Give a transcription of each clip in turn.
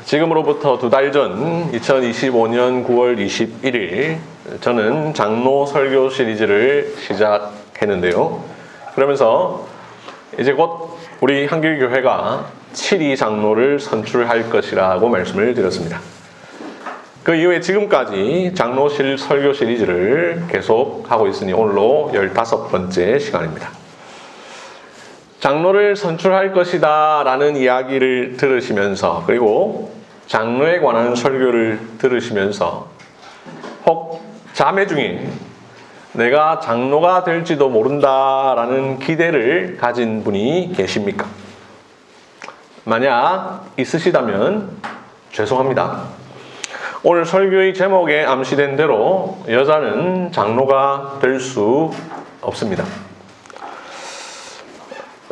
지금으로부터 2달 전 2025년 9월 21일 저는 장로 설교 시리즈를 시작했는데요. 그러면서 이제 곧 우리 한길교회가 7위 장로를 선출할 것이라고 말씀을 드렸습니다. 그 이후에 지금까지 장로실 설교 시리즈를 계속 하고 있으니 오늘로 15번째 시간입니다. 장로를 선출할 것이다 라는 이야기를 들으시면서, 그리고 장로에 관한 설교를 들으시면서 혹 자매 중에 내가 장로가 될지도 모른다 라는 기대를 가진 분이 계십니까? 만약 있으시다면 죄송합니다. 오늘 설교의 제목에 암시된 대로 여자는 장로가 될 수 없습니다.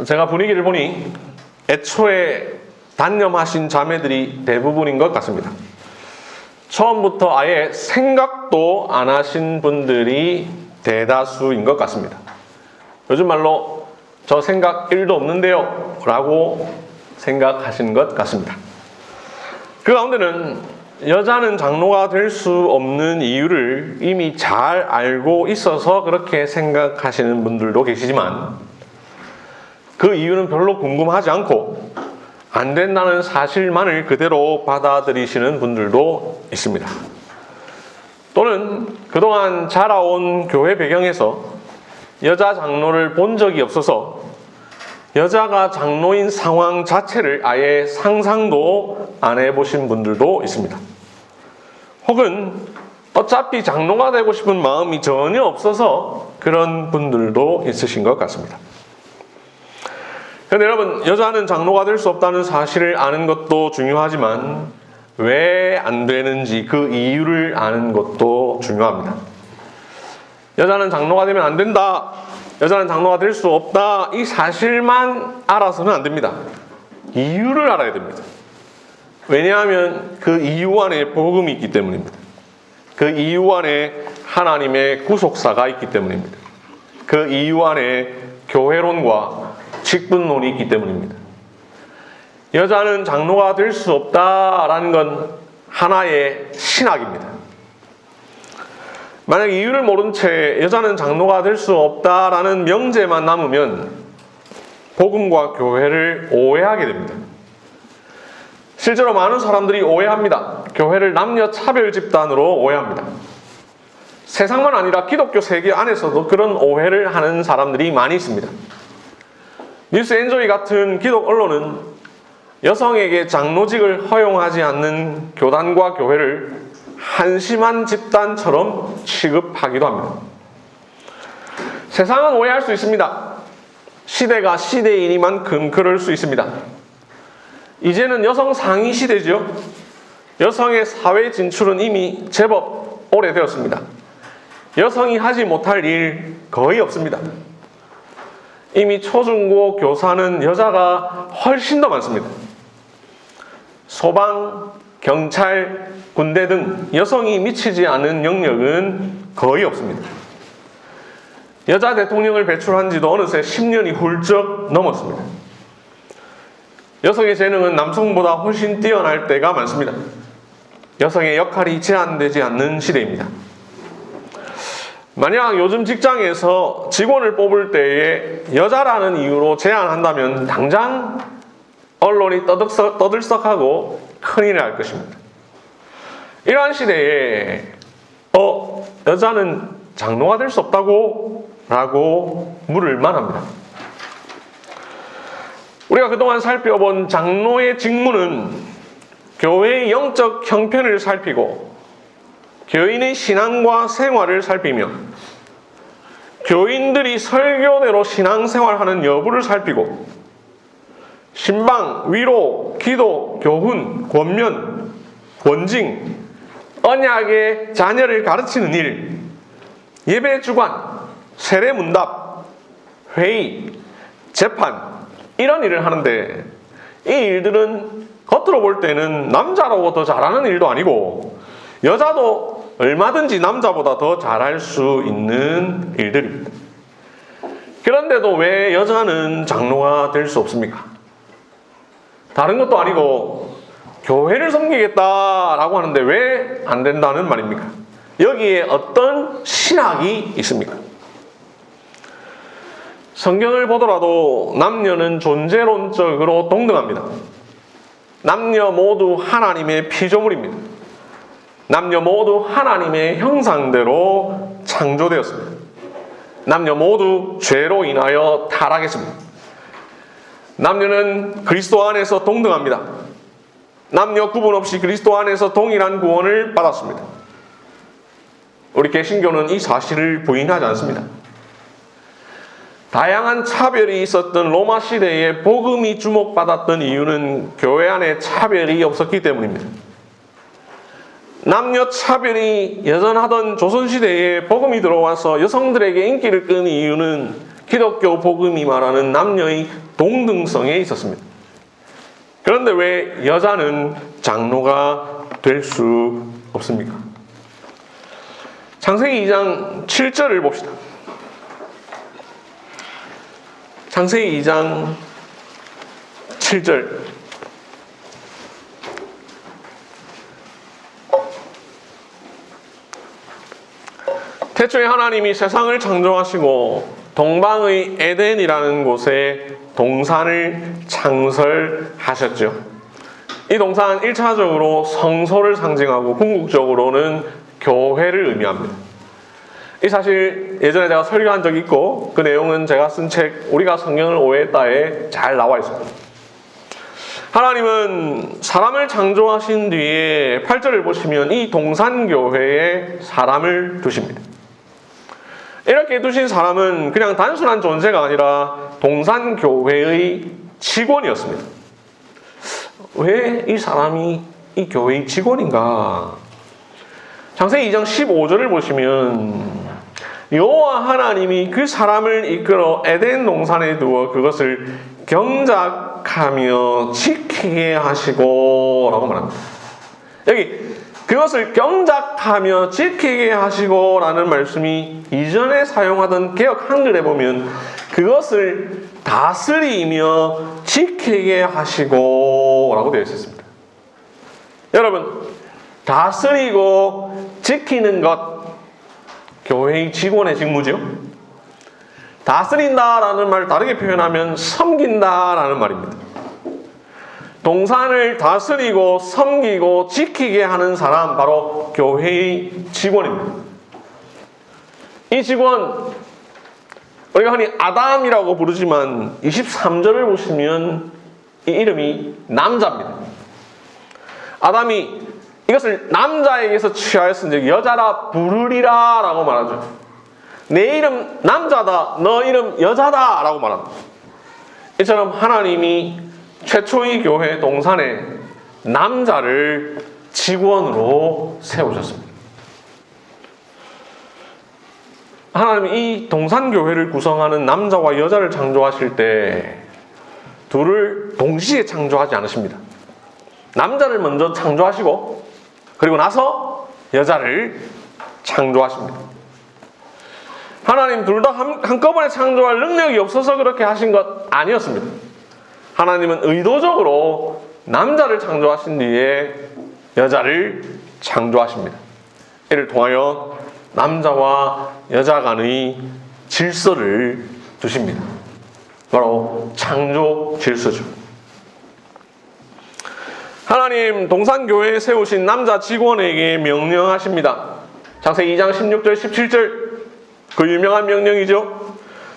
제가 분위기를 보니 애초에 단념하신 자매들이 대부분인 것 같습니다. 처음부터 아예 생각도 안 하신 분들이 대다수인 것 같습니다. 요즘 말로 저 생각 1도 없는데요 라고 생각하신 것 같습니다. 그 가운데는 여자는 장로가 될 수 없는 이유를 이미 잘 알고 있어서 그렇게 생각하시는 분들도 계시지만, 그 이유는 별로 궁금하지 않고 안 된다는 사실만을 그대로 받아들이시는 분들도 있습니다. 또는 그동안 자라온 교회 배경에서 여자 장로를 본 적이 없어서 여자가 장로인 상황 자체를 아예 상상도 안 해보신 분들도 있습니다. 혹은 어차피 장로가 되고 싶은 마음이 전혀 없어서 그런 분들도 있으신 것 같습니다. 그런데 여러분, 여자는 장로가 될 수 없다는 사실을 아는 것도 중요하지만 왜 안 되는지 그 이유를 아는 것도 중요합니다. 여자는 장로가 되면 안 된다, 여자는 장로가 될 수 없다, 이 사실만 알아서는 안 됩니다. 이유를 알아야 됩니다. 왜냐하면 그 이유 안에 복음이 있기 때문입니다. 그 이유 안에 하나님의 구속사가 있기 때문입니다. 그 이유 안에 교회론과 직분론이 있기 때문입니다. 여자는 장로가 될 수 없다라는 건 하나의 신학입니다. 만약 이유를 모른 채 여자는 장로가 될 수 없다라는 명제만 남으면 복음과 교회를 오해하게 됩니다. 실제로 많은 사람들이 오해합니다. 교회를 남녀 차별 집단으로 오해합니다. 세상만 아니라 기독교 세계 안에서도 그런 오해를 하는 사람들이 많이 있습니다. 뉴스 엔조이 같은 기독 언론은 여성에게 장로직을 허용하지 않는 교단과 교회를 한심한 집단처럼 취급하기도 합니다. 세상은 오해할 수 있습니다. 시대가 시대이니만큼 그럴 수 있습니다. 이제는 여성 상위 시대죠. 여성의 사회 진출은 이미 제법 오래되었습니다. 여성이 하지 못할 일 거의 없습니다. 이미 초중고 교사는 여자가 훨씬 더 많습니다. 소방, 경찰, 군대 등 여성이 미치지 않은 영역은 거의 없습니다. 여자 대통령을 배출한 지도 어느새 10년이 훌쩍 넘었습니다. 여성의 재능은 남성보다 훨씬 뛰어날 때가 많습니다. 여성의 역할이 제한되지 않는 시대입니다. 만약 요즘 직장에서 직원을 뽑을 때에 여자라는 이유로 제한한다면 당장 언론이 떠들썩하고 큰일을 할 것입니다. 이러한 시대에 여자는 장로가 될 수 없다고? 라고 물을 만합니다. 우리가 그동안 살펴본 장로의 직무는 교회의 영적 형편을 살피고 교인의 신앙과 생활을 살피며 교인들이 설교대로 신앙생활하는 여부를 살피고 신방, 위로, 기도, 교훈, 권면, 권징, 언약의 자녀를 가르치는 일, 예배 주관, 세례 문답, 회의, 재판, 이런 일을 하는데, 이 일들은 겉으로 볼 때는 남자라고 더 잘하는 일도 아니고 여자도 얼마든지 남자보다 더 잘할 수 있는 일들입니다. 그런데도 왜 여자는 장로가 될 수 없습니까? 다른 것도 아니고 교회를 섬기겠다라고 하는데 왜 안 된다는 말입니까? 여기에 어떤 신학이 있습니까? 성경을 보더라도 남녀는 존재론적으로 동등합니다. 남녀 모두 하나님의 피조물입니다. 남녀 모두 하나님의 형상대로 창조되었습니다. 남녀 모두 죄로 인하여 타락했습니다. 남녀는 그리스도 안에서 동등합니다. 남녀 구분 없이 그리스도 안에서 동일한 구원을 받았습니다. 우리 개신교는 이 사실을 부인하지 않습니다. 다양한 차별이 있었던 로마 시대에 복음이 주목받았던 이유는 교회 안에 차별이 없었기 때문입니다. 남녀 차별이 여전하던 조선시대에 복음이 들어와서 여성들에게 인기를 끄는 이유는 기독교 복음이 말하는 남녀의 동등성에 있었습니다. 그런데 왜 여자는 장로가 될 수 없습니까? 창세기 2장 7절을 봅시다. 창세기 2장 7절. 태초에 하나님이 세상을 창조하시고 동방의 에덴이라는 곳에 동산을 창설하셨죠. 이 동산 1차적으로 성소를 상징하고 궁극적으로는 교회를 의미합니다. 이 사실 예전에 제가 설교한 적이 있고 그 내용은 제가 쓴 책 우리가 성경을 오해했다에 잘 나와 있습니다. 하나님은 사람을 창조하신 뒤에 8절을 보시면 이 동산교회에 사람을 두십니다. 이렇게 두신 사람은 그냥 단순한 존재가 아니라 동산교회의 직원이었습니다. 왜 이 사람이 이 교회의 직원인가? 창세기 2장 15절을 보시면 여호와 하나님이 그 사람을 이끌어 에덴 동산에 두어 그것을 경작하며 지키게 하시고 라고 말합니다. 여기 그것을 경작하며 지키게 하시고 라는 말씀이 이전에 사용하던 개역 한글에 보면 그것을 다스리며 지키게 하시고 라고 되어 있었습니다. 여러분, 다스리고 지키는 것 교회의 직원의 직무지요. 다스린다라는 말을 다르게 표현하면 섬긴다라는 말입니다. 동산을 다스리고 섬기고 지키게 하는 사람 바로 교회의 직원입니다. 이 직원 우리가 흔히 아담이라고 부르지만 23절을 보시면 이 이름이 남자입니다. 아담이 이것을 남자에게서 취하였은즉 여자라 부르리라 라고 말하죠. 내 이름 남자다, 너 이름 여자다 라고 말합니다. 이처럼 하나님이 최초의 교회 동산에 남자를 직원으로 세우셨습니다. 하나님이 이 동산교회를 구성하는 남자와 여자를 창조하실 때 둘을 동시에 창조하지 않으십니다. 남자를 먼저 창조하시고 그리고 나서 여자를 창조하십니다. 하나님 둘 다 한꺼번에 창조할 능력이 없어서 그렇게 하신 것 아니었습니다. 하나님은 의도적으로 남자를 창조하신 뒤에 여자를 창조하십니다. 이를 통하여 남자와 여자 간의 질서를 두십니다. 바로 창조 질서죠. 하나님 동산교회에 세우신 남자 직원에게 명령하십니다. 창세기 2장 16절 17절 그 유명한 명령이죠.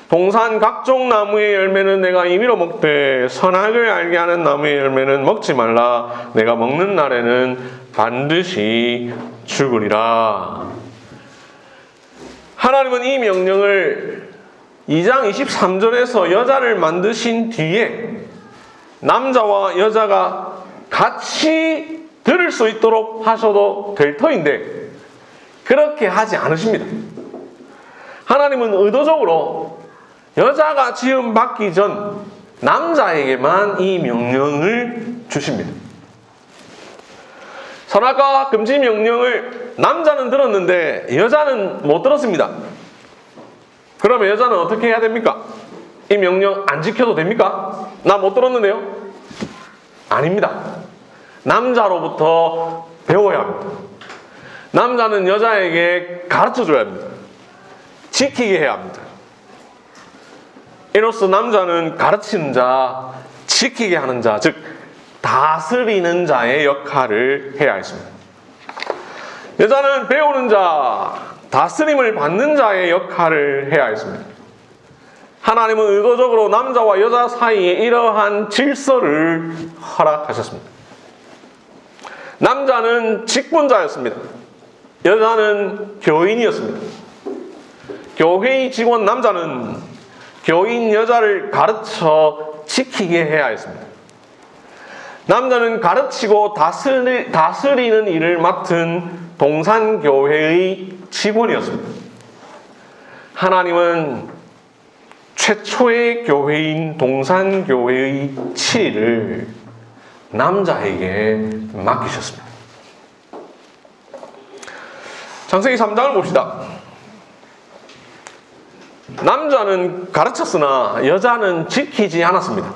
동산 각종 나무의 열매는 내가 임의로 먹되 선악을 알게 하는 나무의 열매는 먹지 말라. 내가 먹는 날에는 반드시 죽으리라. 하나님은 이 명령을 2장 23절에서 여자를 만드신 뒤에 남자와 여자가 같이 들을 수 있도록 하셔도 될 터인데 그렇게 하지 않으십니다. 하나님은 의도적으로 여자가 지음 받기 전 남자에게만 이 명령을 주십니다. 선악과 금지 명령을 남자는 들었는데 여자는 못 들었습니다. 그러면 여자는 어떻게 해야 됩니까? 이 명령 안 지켜도 됩니까? 나 못 들었는데요? 아닙니다. 남자로부터 배워야 합니다. 남자는 여자에게 가르쳐줘야 합니다. 지키게 해야 합니다. 이로써 남자는 가르치는 자, 지키게 하는 자, 즉 다스리는 자의 역할을 해야 했습니다. 여자는 배우는 자, 다스림을 받는 자의 역할을 해야 했습니다. 하나님은 의도적으로 남자와 여자 사이에 이러한 질서를 허락하셨습니다. 남자는 직분자였습니다. 여자는 교인이었습니다. 교회의 직원 남자는 교인 여자를 가르쳐 지키게 해야 했습니다. 남자는 가르치고 다스리는 일을 맡은 동산교회의 직원이었습니다. 하나님은 최초의 교회인 동산교회의 치리를 남자에게 맡기셨습니다. 창세기 3장을 봅시다. 남자는 가르쳤으나 여자는 지키지 않았습니다.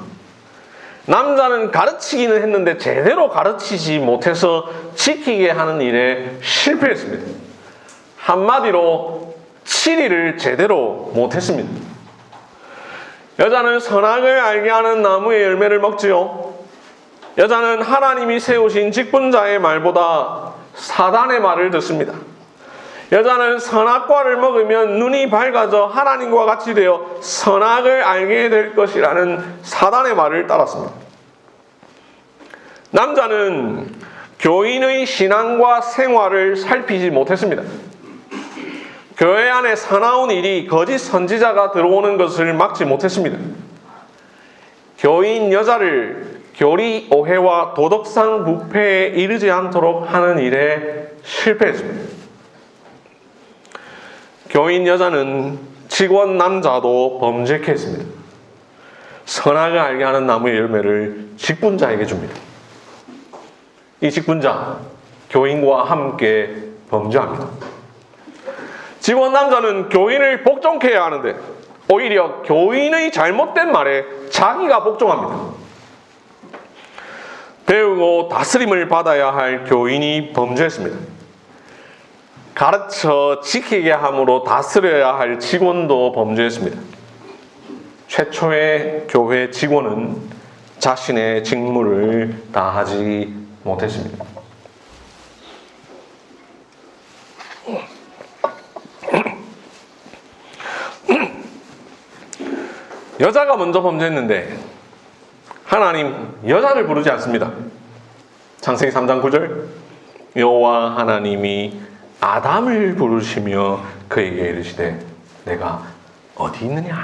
남자는 가르치기는 했는데 제대로 가르치지 못해서 지키게 하는 일에 실패했습니다. 한마디로 치리를 제대로 못했습니다. 여자는 선악을 알게 하는 나무의 열매를 먹지요. 여자는 하나님이 세우신 직분자의 말보다 사단의 말을 듣습니다. 여자는 선악과를 먹으면 눈이 밝아져 하나님과 같이 되어 선악을 알게 될 것이라는 사단의 말을 따랐습니다. 남자는 교인의 신앙과 생활을 살피지 못했습니다. 교회 안에 사나운 일이 거짓 선지자가 들어오는 것을 막지 못했습니다. 교인 여자를 교리 오해와 도덕상 부패에 이르지 않도록 하는 일에 실패했습니다. 교인 여자는 직원 남자도 범죄케 했습니다. 선악을 알게 하는 나무의 열매를 직분자에게 줍니다. 이 직분자, 교인과 함께 범죄합니다. 직원 남자는 교인을 복종케 해야 하는데 오히려 교인의 잘못된 말에 자기가 복종합니다. 배우고 다스림을 받아야 할 교인이 범죄했습니다. 가르쳐 지키게 함으로 다스려야 할 직원도 범죄했습니다. 최초의 교회 직원은 자신의 직무를 다하지 못했습니다. 여자가 먼저 범죄했는데 하나님 여자를 부르지 않습니다. 창세기 3장 9절 여호와 하나님이 아담을 부르시며 그에게 이르시되 내가 어디 있느냐.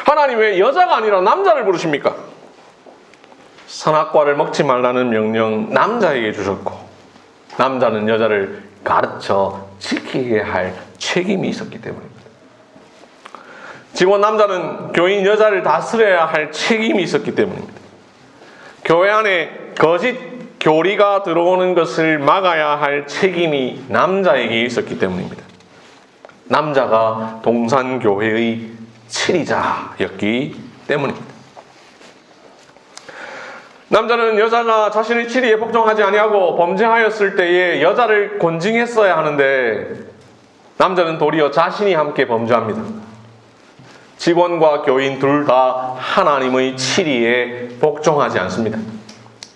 하나님 왜 여자가 아니라 남자를 부르십니까? 선악과를 먹지 말라는 명령 남자에게 주셨고 남자는 여자를 가르쳐 지키게 할 책임이 있었기 때문입니다. 직원 남자는 교인 여자를 다스려야 할 책임이 있었기 때문입니다. 교회 안에 거짓 교리가 들어오는 것을 막아야 할 책임이 남자에게 있었기 때문입니다. 남자가 동산교회의 치리자였기 때문입니다. 남자는 여자가 자신의 치리에 복종하지 아니하고 범죄하였을 때에 여자를 권징했어야 하는데 남자는 도리어 자신이 함께 범죄합니다. 직원과 교인 둘 다 하나님의 치리에 복종하지 않습니다.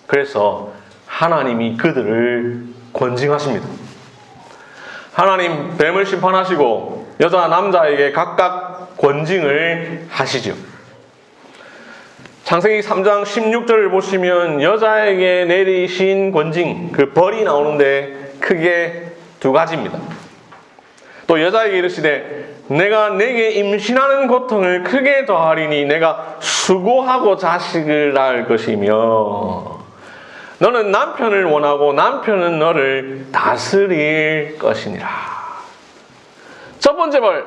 그래서 하나님이 그들을 권징하십니다. 하나님 뱀을 심판하시고 여자 남자에게 각각 권징을 하시죠. 창세기 3장 16절을 보시면 여자에게 내리신 권징, 그 벌이 나오는데 크게 두 가지입니다. 또 여자에게 이르시되 내가 내게 임신하는 고통을 크게 더하리니 내가 수고하고 자식을 낳을 것이며 너는 남편을 원하고 남편은 너를 다스릴 것이니라. 첫 번째 벌,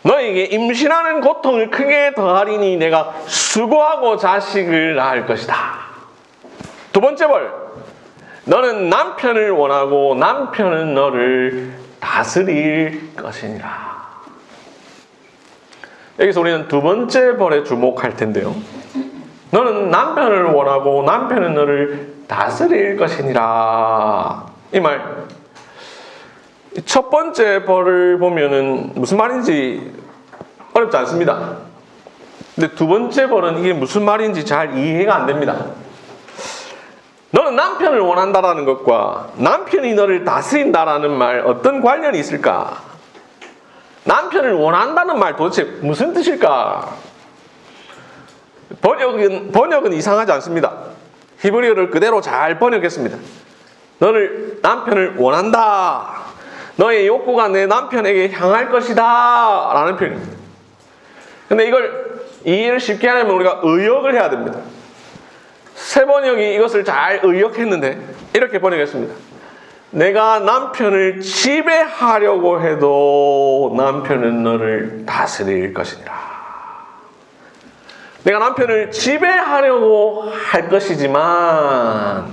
너에게 임신하는 고통을 크게 더하리니 내가 수고하고 자식을 낳을 것이다. 두 번째 벌, 너는 남편을 원하고 남편은 너를 다스릴 것이니라. 여기서 우리는 두 번째 벌에 주목할 텐데요. 너는 남편을 원하고 남편은 너를 다스릴 것이니라. 이 말. 첫 번째 벌을 보면은 무슨 말인지 어렵지 않습니다. 근데 두 번째 벌은 이게 무슨 말인지 잘 이해가 안 됩니다. 너는 남편을 원한다라는 것과 남편이 너를 다스린다라는 말 어떤 관련이 있을까? 남편을 원한다는 말 도대체 무슨 뜻일까? 번역은 이상하지 않습니다. 히브리어를 그대로 잘 번역했습니다. 너를 남편을 원한다. 너의 욕구가 내 남편에게 향할 것이다 라는 표현입니다. 근데 이걸 이해를 쉽게 하려면 우리가 의역을 해야 됩니다. 새 번역이 이것을 잘 의역했는데 이렇게 번역했습니다. 내가 남편을 지배하려고 해도 남편은 너를 다스릴 것이니라. 내가 남편을 지배하려고 할 것이지만,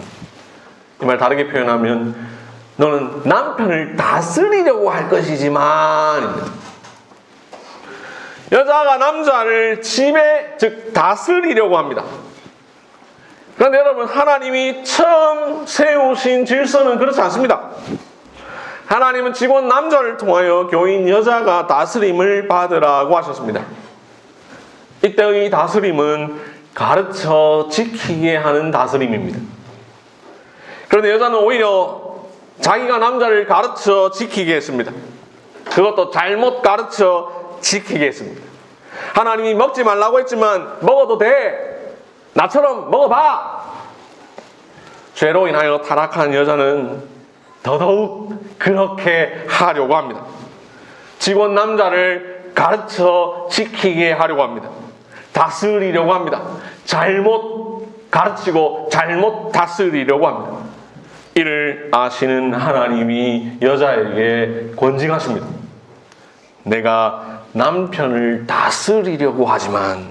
이 말 다르게 표현하면 너는 남편을 다스리려고 할 것이지만, 여자가 남자를 지배, 즉 다스리려고 합니다. 그런데 여러분, 하나님이 처음 세우신 질서는 그렇지 않습니다. 하나님은 직원 남자를 통하여 교인 여자가 다스림을 받으라고 하셨습니다. 이때의 다스림은 가르쳐 지키게 하는 다스림입니다. 그런데 여자는 오히려 자기가 남자를 가르쳐 지키게 했습니다. 그것도 잘못 가르쳐 지키게 했습니다. 하나님이 먹지 말라고 했지만 먹어도 돼. 나처럼 먹어봐. 죄로 인하여 타락한 여자는 더더욱 그렇게 하려고 합니다. 직원 남자를 가르쳐 지키게 하려고 합니다. 다스리려고 합니다. 잘못 가르치고 잘못 다스리려고 합니다. 이를 아시는 하나님이 여자에게 권징하십니다. 내가 남편을 다스리려고 하지만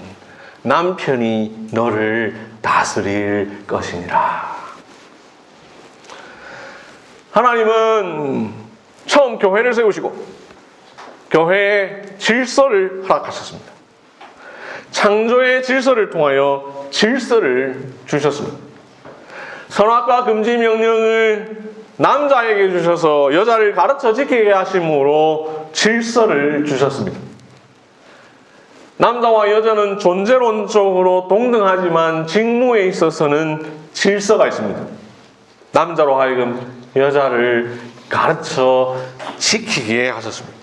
남편이 너를 다스릴 것이니라. 하나님은 처음 교회를 세우시고 교회의 질서를 허락하셨습니다. 창조의 질서를 통하여 질서를 주셨습니다. 선악과 금지 명령을 남자에게 주셔서 여자를 가르쳐 지키게 하심으로 질서를 주셨습니다. 남자와 여자는 존재론적으로 동등하지만 직무에 있어서는 질서가 있습니다. 남자로 하여금 여자를 가르쳐 지키게 하셨습니다.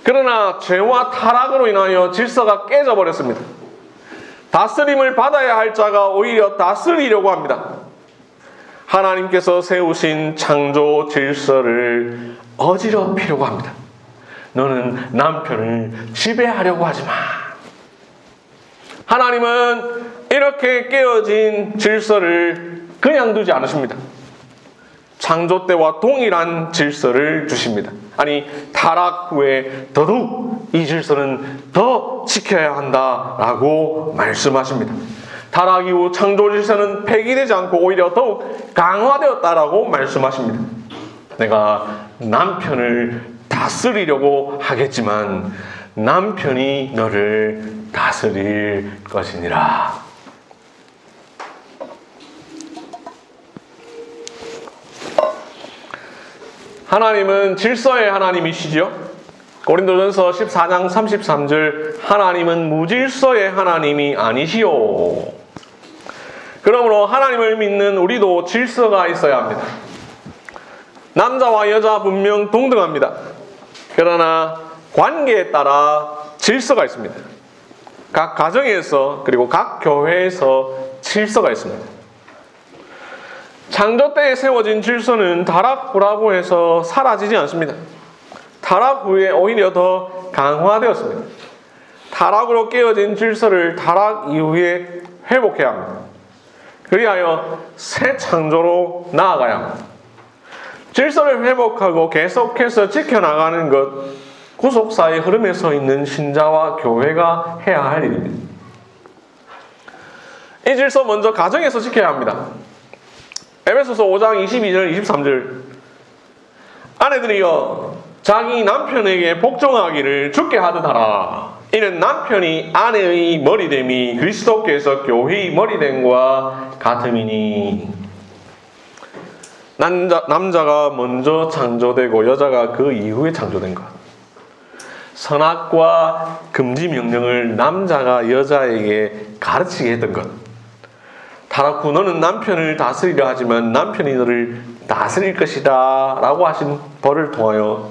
그러나 죄와 타락으로 인하여 질서가 깨져버렸습니다. 다스림을 받아야 할 자가 오히려 다스리려고 합니다. 하나님께서 세우신 창조 질서를 어지럽히려고 합니다. 너는 남편을 지배하려고 하지 마. 하나님은 이렇게 깨어진 질서를 그냥 두지 않으십니다. 창조 때와 동일한 질서를 주십니다. 아니, 타락 후에 더더욱 이 질서는 더 지켜야 한다라고 말씀하십니다. 타락 이후 창조 질서는 폐기되지 않고 오히려 더욱 강화되었다라고 말씀하십니다. 내가 남편을 다스리려고 하겠지만 남편이 너를 다스릴 것이니라. 하나님은 질서의 하나님이시죠. 고린도전서 14장 33절 하나님은 무질서의 하나님이 아니시오. 그러므로 하나님을 믿는 우리도 질서가 있어야 합니다. 남자와 여자 분명 동등합니다. 그러나 관계에 따라 질서가 있습니다. 각 가정에서 그리고 각 교회에서 질서가 있습니다. 창조 때에 세워진 질서는 타락 후라고 해서 사라지지 않습니다. 타락 후에 오히려 더 강화되었습니다. 타락으로 깨어진 질서를 타락 이후에 회복해야 합니다. 그리하여 새 창조로 나아가야 합니다. 질서를 회복하고 계속해서 지켜나가는 것, 구속사의 흐름에 서 있는 신자와 교회가 해야 할 일입니다. 이 질서 먼저 가정에서 지켜야 합니다. 에베소서 5장 22절 23절 아내들이여 자기 남편에게 복종하기를 주께 하듯 하라. 이는 남편이 아내의 머리됨이 그리스도께서 교회의 머리됨과 같음이니. 남자가 먼저 창조되고 여자가 그 이후에 창조된 것. 선악과 금지 명령을 남자가 여자에게 가르치게 했던 것. 타락 후 너는 남편을 다스리려 하지만 남편이 너를 다스릴 것이다 라고 하신 벌을 통하여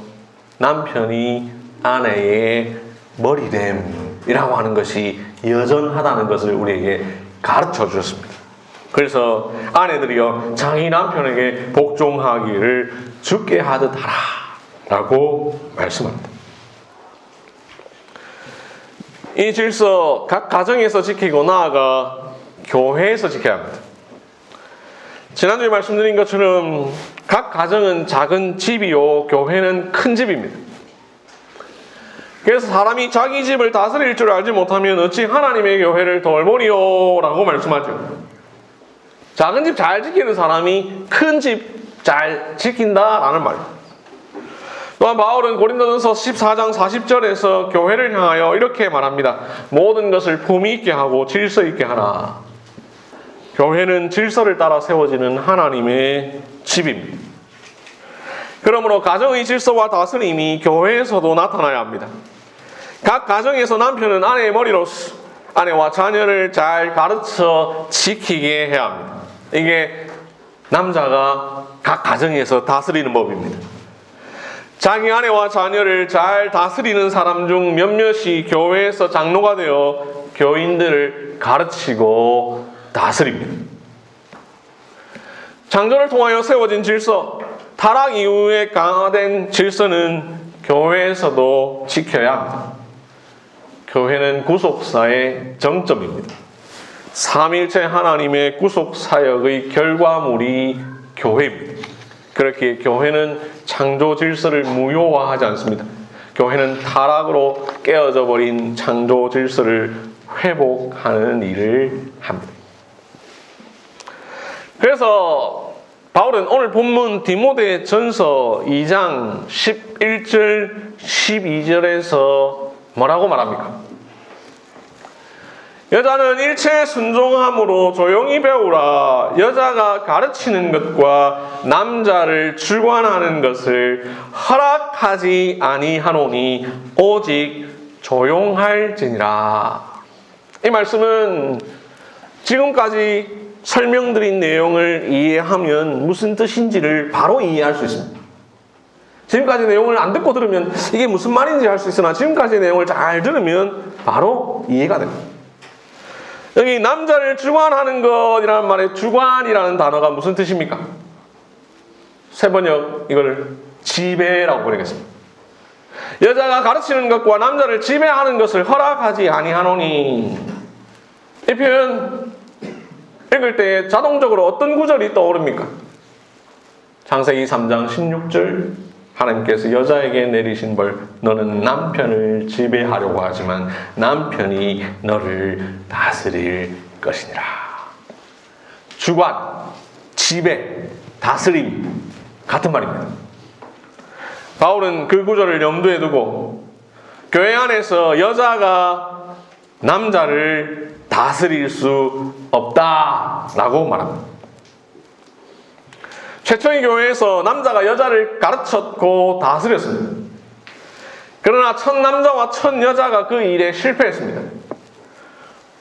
남편이 아내의 머리됨이라고 하는 것이 여전하다는 것을 우리에게 가르쳐 주셨습니다. 그래서 아내들이여 자기 남편에게 복종하기를 주께 하듯 하라 라고 말씀합니다. 이 질서 각 가정에서 지키고 나아가 교회에서 지켜야 합니다. 지난주에 말씀드린 것처럼 각 가정은 작은 집이요 교회는 큰 집입니다. 그래서 사람이 자기 집을 다스릴 줄 알지 못하면 어찌 하나님의 교회를 돌보리요 라고 말씀하죠. 작은 집 잘 지키는 사람이 큰 집 잘 지킨다라는 말입니다. 또한 바울은 고린도전서 14장 40절에서 교회를 향하여 이렇게 말합니다. 모든 것을 품위 있게 하고 질서 있게 하라. 교회는 질서를 따라 세워지는 하나님의 집입니다. 그러므로 가정의 질서와 다스림이 교회에서도 나타나야 합니다. 각 가정에서 남편은 아내의 머리로서 아내와 자녀를 잘 가르쳐 지키게 해야 합니다. 이게 남자가 각 가정에서 다스리는 법입니다. 자기 아내와 자녀를 잘 다스리는 사람 중 몇몇이 교회에서 장로가 되어 교인들을 가르치고 다스립니다. 창조를 통하여 세워진 질서, 타락 이후에 강화된 질서는 교회에서도 지켜야 합니다. 교회는 구속사의 정점입니다. 삼일체 하나님의 구속사역의 결과물이 교회입니다. 그렇게 교회는 창조 질서를 무효화하지 않습니다. 교회는 타락으로 깨어져 버린 창조 질서를 회복하는 일을 합니다. 그래서 바울은 오늘 본문 디모데전서 2장 11절 12절에서 뭐라고 말합니까? 여자는 일체에 순종함으로 조용히 배우라. 여자가 가르치는 것과 남자를 주관하는 것을 허락하지 아니하노니 오직 조용할지니라. 이 말씀은 지금까지 설명드린 내용을 이해하면 무슨 뜻인지를 바로 이해할 수 있습니다. 지금까지 내용을 안 듣고 들으면 이게 무슨 말인지 알 수 있으나 지금까지 내용을 잘 들으면 바로 이해가 됩니다. 여기 남자를 주관하는 것이라는 말에 주관이라는 단어가 무슨 뜻입니까? 세번역 이걸 지배라고 부르겠습니다. 여자가 가르치는 것과 남자를 지배하는 것을 허락하지 아니하노니. 이 표현 읽을 때 자동적으로 어떤 구절이 떠오릅니까? 창세기 3장 16절 하나님께서 여자에게 내리신 벌 너는 남편을 지배하려고 하지만 남편이 너를 다스릴 것이니라. 주관, 지배, 다스림 같은 말입니다. 바울은 그 구절을 염두에 두고 교회 안에서 여자가 남자를 다스릴 수 없다라고 말합니다. 최초의 교회에서 남자가 여자를 가르쳤고 다스렸습니다. 그러나 첫 남자와 첫 여자가 그 일에 실패했습니다.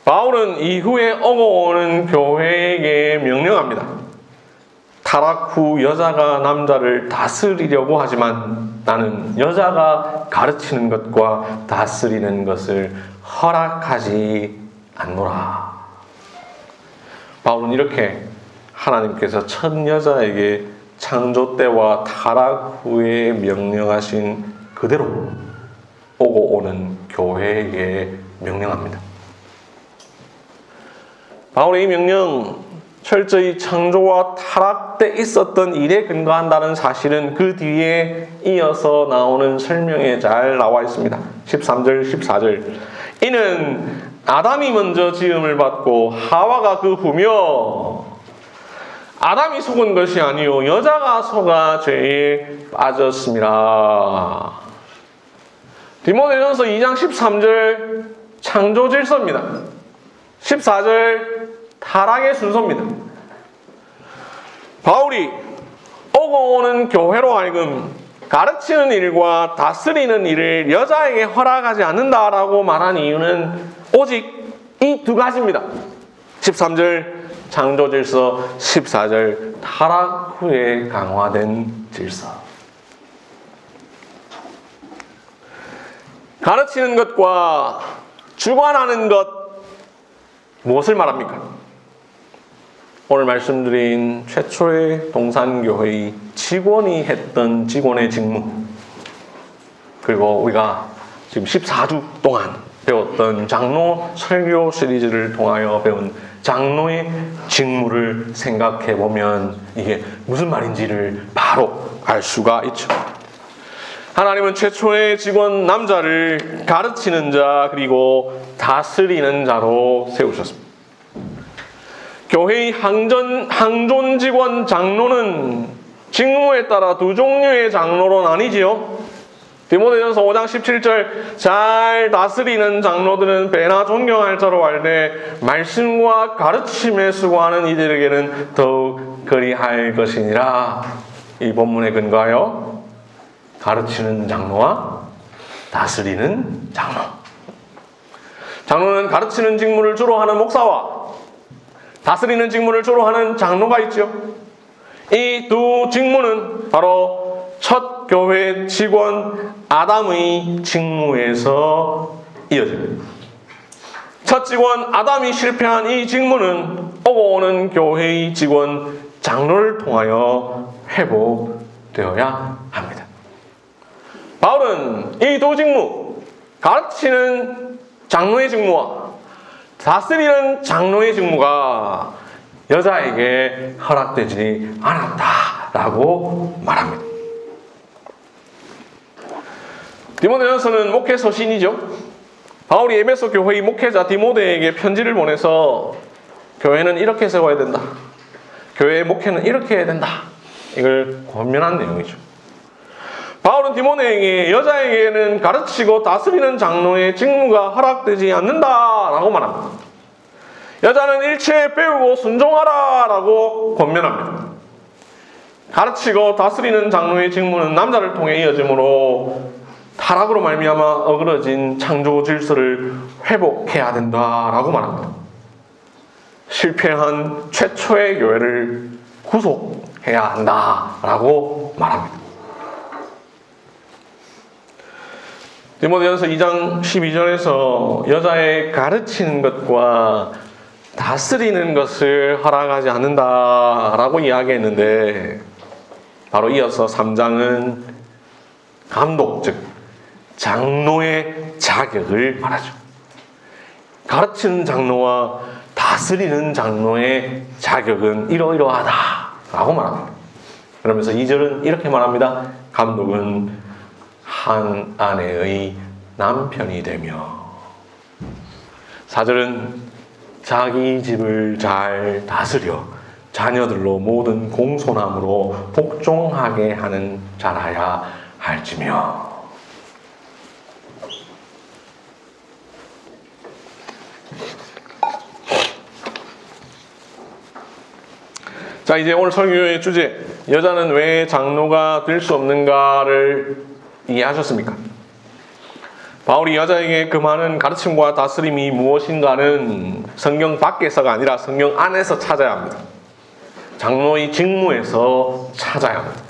바울은 이후에 오고 오는 교회에게 명령합니다. 타락 후 여자가 남자를 다스리려고 하지만 나는 여자가 가르치는 것과 다스리는 것을 허락하지 않노라. 바울은 이렇게 하나님께서 첫 여자에게 창조 때와 타락 후에 명령하신 그대로 오고 오는 교회에게 명령합니다. 바울의 이 명령, 철저히 창조와 타락 때 있었던 일에 근거한다는 사실은 그 뒤에 이어서 나오는 설명에 잘 나와 있습니다. 13절, 14절. 이는 아담이 먼저 지음을 받고 하와가 그 후며 아담이 속은 것이 아니요 여자가 속아 죄에 빠졌습니다. 디모데전서 2장 13절 창조 질서입니다. 14절 타락의 순서입니다. 바울이 오고 오는 교회로 하여금 가르치는 일과 다스리는 일을 여자에게 허락하지 않는다라고 말한 이유는 오직 이 두 가지입니다. 13절 창조 질서, 14절 타락 후에 강화된 질서. 가르치는 것과 주관하는 것, 무엇을 말합니까? 오늘 말씀드린 최초의 동산교회의 직원이 했던 직원의 직무, 그리고 우리가 지금 14주 동안 배웠던 장로 설교 시리즈를 통하여 배운 장로의 직무를 생각해 보면 이게 무슨 말인지를 바로 알 수가 있죠. 하나님은 최초의 직원 남자를 가르치는 자 그리고 다스리는 자로 세우셨습니다. 교회의 항존 직원 장로는 직무에 따라 두 종류의 장로로 나뉘지요. 디모데전서 5장 17절 잘 다스리는 장로들은 배나 존경할 자로 알되 말씀과 가르침에 수고하는 이들에게는 더욱 그리할 것이니라. 이 본문에 근거하여 가르치는 장로와 다스리는 장로. 장로는 가르치는 직무를 주로 하는 목사와 다스리는 직무를 주로 하는 장로가 있죠. 이 두 직무는 바로 첫 교회 직원 아담의 직무에서 이어집니다. 첫 직원 아담이 실패한 이 직무는 오고 오는 교회의 직원 장로를 통하여 회복되어야 합니다. 바울은 이 두 직무, 가르치는 장로의 직무와 다스리는 장로의 직무가 여자에게 허락되지 않았다라고 말합니다. 디모데전서는 목회 서신이죠. 바울이 에베소 교회의 목회자 디모데에게 편지를 보내서 교회는 이렇게 세워야 된다. 교회의 목회는 이렇게 해야 된다. 이걸 권면한 내용이죠. 바울은 디모데에게 여자에게는 가르치고 다스리는 장로의 직무가 허락되지 않는다라고 말합니다. 여자는 일체에 배우고 순종하라라고 권면합니다. 가르치고 다스리는 장로의 직무는 남자를 통해 이어지므로 타락으로 말미암아 어그러진 창조 질서를 회복해야 된다라고 말합니다. 실패한 최초의 교회를 구속해야 한다라고 말합니다. 디모데전서 2장 12절에서 여자의 가르치는 것과 다스리는 것을 허락하지 않는다라고 이야기했는데 바로 이어서 3장은 감독, 즉 장로의 자격을 말하죠. 가르치는 장로와 다스리는 장로의 자격은 이러이러하다라고 말합니다. 그러면서 2절은 이렇게 말합니다. 감독은 한 아내의 남편이 되며, 4절은 자기 집을 잘 다스려 자녀들로 모든 공손함으로 복종하게 하는 자라야 할지며. 자, 이제 오늘 설교의 주제, 여자는 왜 장로가 될 수 없는가를 이해하셨습니까? 바울이 여자에게 그 많은 가르침과 다스림이 무엇인가는 성경 밖에서가 아니라 성경 안에서 찾아야 합니다. 장로의 직무에서 찾아야 합니다.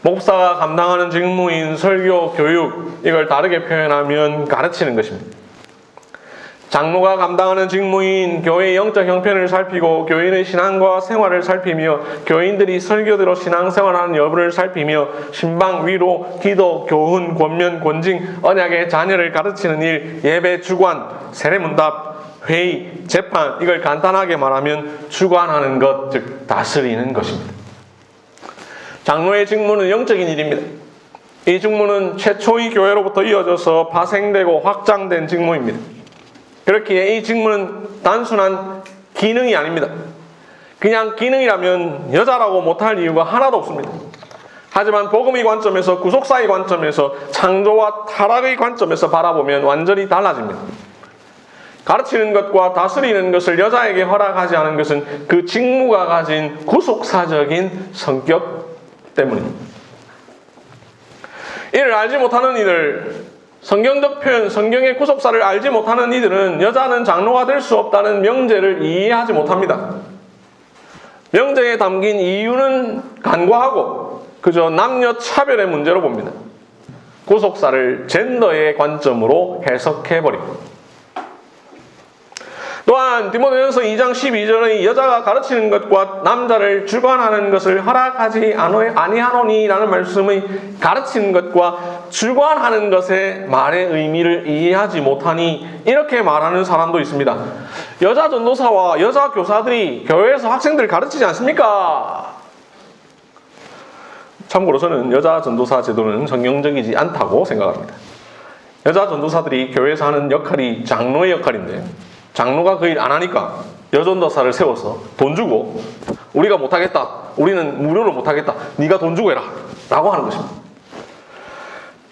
목사가 감당하는 직무인 설교, 교육, 이걸 다르게 표현하면 가르치는 것입니다. 장로가 감당하는 직무인 교회의 영적 형편을 살피고 교인의 신앙과 생활을 살피며 교인들이 설교대로 신앙생활하는 여부를 살피며 신방, 위로, 기도, 교훈, 권면, 권징, 언약의 자녀를 가르치는 일, 예배, 주관, 세례문답, 회의, 재판, 이걸 간단하게 말하면 주관하는 것, 즉 다스리는 것입니다. 장로의 직무는 영적인 일입니다. 이 직무는 최초의 교회로부터 이어져서 파생되고 확장된 직무입니다. 그렇기에 이 직무는 단순한 기능이 아닙니다. 그냥 기능이라면 여자라고 못할 이유가 하나도 없습니다. 하지만 복음의 관점에서, 구속사의 관점에서, 창조와 타락의 관점에서 바라보면 완전히 달라집니다. 가르치는 것과 다스리는 것을 여자에게 허락하지 않은 것은 그 직무가 가진 구속사적인 성격 때문입니다. 이를 알지 못하는 이들, 성경적 표현, 성경의 구속사를 알지 못하는 이들은 여자는 장로가 될 수 없다는 명제를 이해하지 못합니다. 명제에 담긴 이유는 간과하고 그저 남녀 차별의 문제로 봅니다. 구속사를 젠더의 관점으로 해석해버립니다. 또한 디모데전서 2장 12절의 여자가 가르치는 것과 남자를 주관하는 것을 허락하지 아니하노니라는 말씀의 가르치는 것과 주관하는 것의 말의 의미를 이해하지 못하니 이렇게 말하는 사람도 있습니다. 여자 전도사와 여자 교사들이 교회에서 학생들을 가르치지 않습니까? 참고로 저는 여자 전도사 제도는 성경적이지 않다고 생각합니다. 여자 전도사들이 교회에서 하는 역할이 장로의 역할인데 장로가 그 일 안 하니까 여전도사를 세워서 돈 주고 우리가 못하겠다. 우리는 무료로 못하겠다. 네가 돈 주고 해라. 라고 하는 것입니다.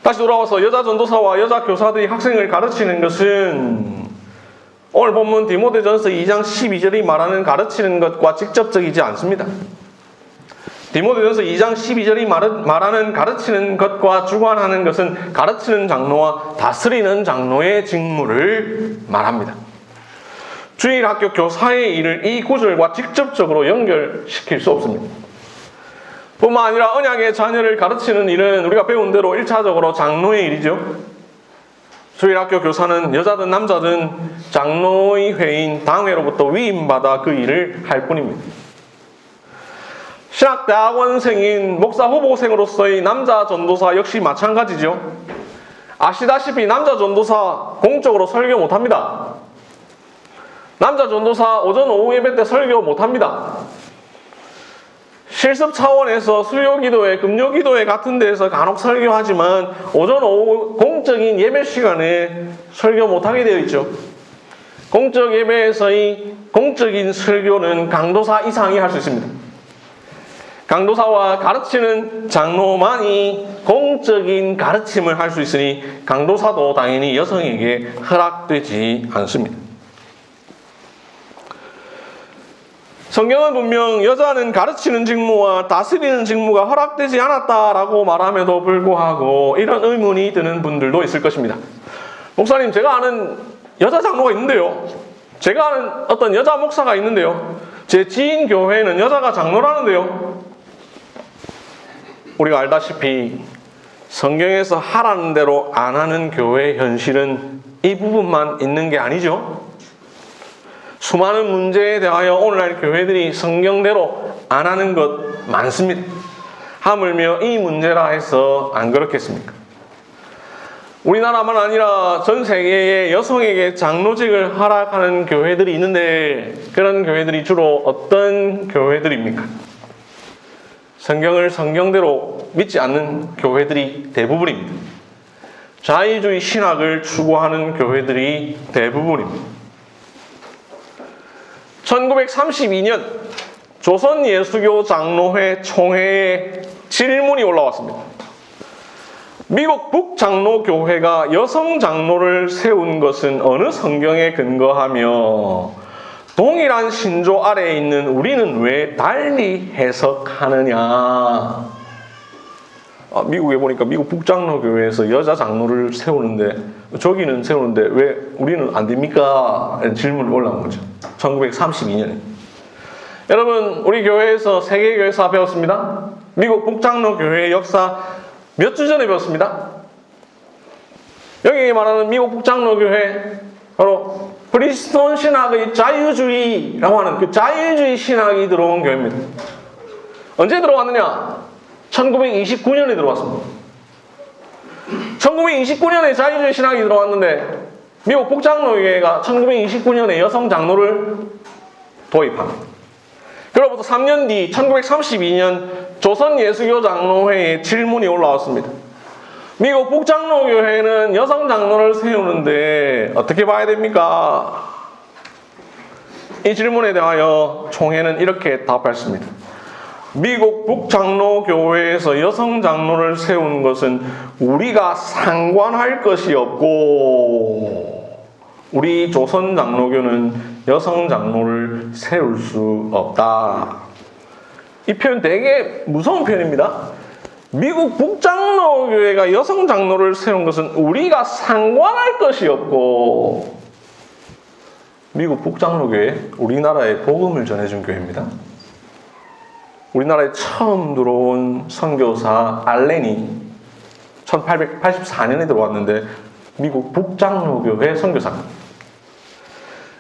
다시 돌아와서 여자 전도사와 여자 교사들이 학생을 가르치는 것은 오늘 본문 디모데전서 2장 12절이 말하는 가르치는 것과 직접적이지 않습니다. 디모데전서 2장 12절이 말하는 가르치는 것과 주관하는 것은 가르치는 장로와 다스리는 장로의 직무를 말합니다. 주일학교 교사의 일을 이 구절과 직접적으로 연결시킬 수 없습니다. 뿐만 아니라 언약의 자녀를 가르치는 일은 우리가 배운 대로 1차적으로 장로의 일이죠. 주일학교 교사는 여자든 남자든 장로의 회인 당회로부터 위임받아 그 일을 할 뿐입니다. 신학대학원생인 목사 후보생으로서의 남자 전도사 역시 마찬가지죠. 아시다시피 남자 전도사 공적으로 설교 못합니다. 남자 전도사 오전 오후 예배 때 설교 못합니다. 실습 차원에서 수요 기도회, 금요 기도회 같은 데에서 간혹 설교하지만 오전 오후 공적인 예배 시간에 설교 못하게 되어 있죠. 공적 예배에서의 공적인 설교는 강도사 이상이 할 수 있습니다. 강도사와 가르치는 장로만이 공적인 가르침을 할 수 있으니 강도사도 당연히 여성에게 허락되지 않습니다. 성경은 분명 여자는 가르치는 직무와 다스리는 직무가 허락되지 않았다라고 말함에도 불구하고 이런 의문이 드는 분들도 있을 것입니다. 목사님, 제가 아는 여자 장로가 있는데요. 제가 아는 어떤 여자 목사가 있는데요. 제 지인 교회는 여자가 장로라는데요. 우리가 알다시피 성경에서 하라는 대로 안 하는 교회의 현실은 이 부분만 있는 게 아니죠. 수많은 문제에 대하여 오늘날 교회들이 성경대로 안 하는 것 많습니다. 하물며 이 문제라 해서 안 그렇겠습니까? 우리나라만 아니라 전 세계의 여성에게 장로직을 허락하는 교회들이 있는데 그런 교회들이 주로 어떤 교회들입니까? 성경을 성경대로 믿지 않는 교회들이 대부분입니다. 자유주의 신학을 추구하는 교회들이 대부분입니다. 1932년 조선예수교 장로회 총회에 질문이 올라왔습니다. 미국 북장로교회가 여성 장로를 세운 것은 어느 성경에 근거하며 동일한 신조 아래에 있는 우리는 왜 달리 해석하느냐? 미국에 보니까 미국 북장로교회에서 여자 장로를 세우는데 저기는 세우는데 왜 우리는 안 됩니까? 질문이 올라온 거죠. 1932년에. 여러분, 우리 교회에서 세계교회사 배웠습니다. 미국 북장로교회의 역사 몇 주 전에 배웠습니다. 여기 말하는 미국 북장로교회 바로 프리스톤 신학의 자유주의라고 하는 그 자유주의 신학이 들어온 교회입니다. 언제 들어왔느냐? 1929년에 들어왔습니다. 1929년에 자유주의 신학이 들어왔는데 미국 북장로교회가 1929년에 여성 장로를 도입합니다. 그로부터 3년 뒤 1932년 조선예수교 장로회에 질문이 올라왔습니다. 미국 북장로교회는 여성 장로를 세우는데 어떻게 봐야 됩니까? 이 질문에 대하여 총회는 이렇게 답했습니다. 미국 북장로교회에서 여성 장로를 세운 것은 우리가 상관할 것이 없고 우리 조선 장로교는 여성 장로를 세울 수 없다. 이 표현 되게 무서운 표현입니다. 미국 북장로교회가 여성 장로를 세운 것은 우리가 상관할 것이 없고 미국 북장로교회, 우리나라에 복음을 전해준 교회입니다. 우리나라에 처음 들어온 선교사 알렌이 1884년에 들어왔는데 미국 북장로교회 선교사입니다.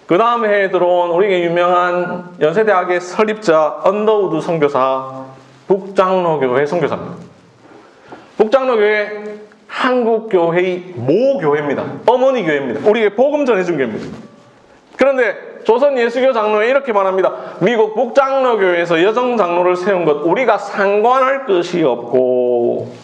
그 다음 해에 들어온 우리에게 유명한 연세대학의 설립자 언더우드 선교사 북장로교회 선교사입니다. 북장로교회 한국교회의 모교회입니다. 어머니 교회입니다. 우리에게 복음 전해준 교회입니다. 그런데 조선 예수교 장로회 이렇게 말합니다. 미국 북장로교회에서 여성 장로를 세운 것 우리가 상관할 것이 없고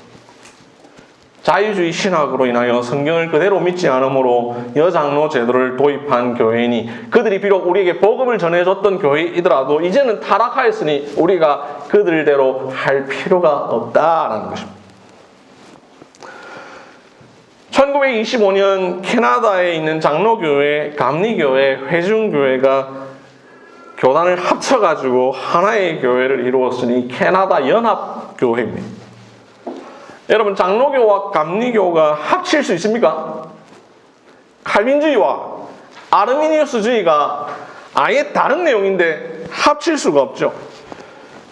자유주의 신학으로 인하여 성경을 그대로 믿지 않으므로 여장로 제도를 도입한 교회이니 그들이 비록 우리에게 복음을 전해줬던 교회이더라도 이제는 타락하였으니 우리가 그들대로 할 필요가 없다라는 것입니다. 1925년 캐나다에 있는 장로교회, 감리교회, 회중교회가 교단을 합쳐가지고 하나의 교회를 이루었으니 캐나다 연합교회입니다. 여러분, 장로교와 감리교가 합칠 수 있습니까? 칼빈주의와 아르미니우스주의가 아예 다른 내용인데 합칠 수가 없죠.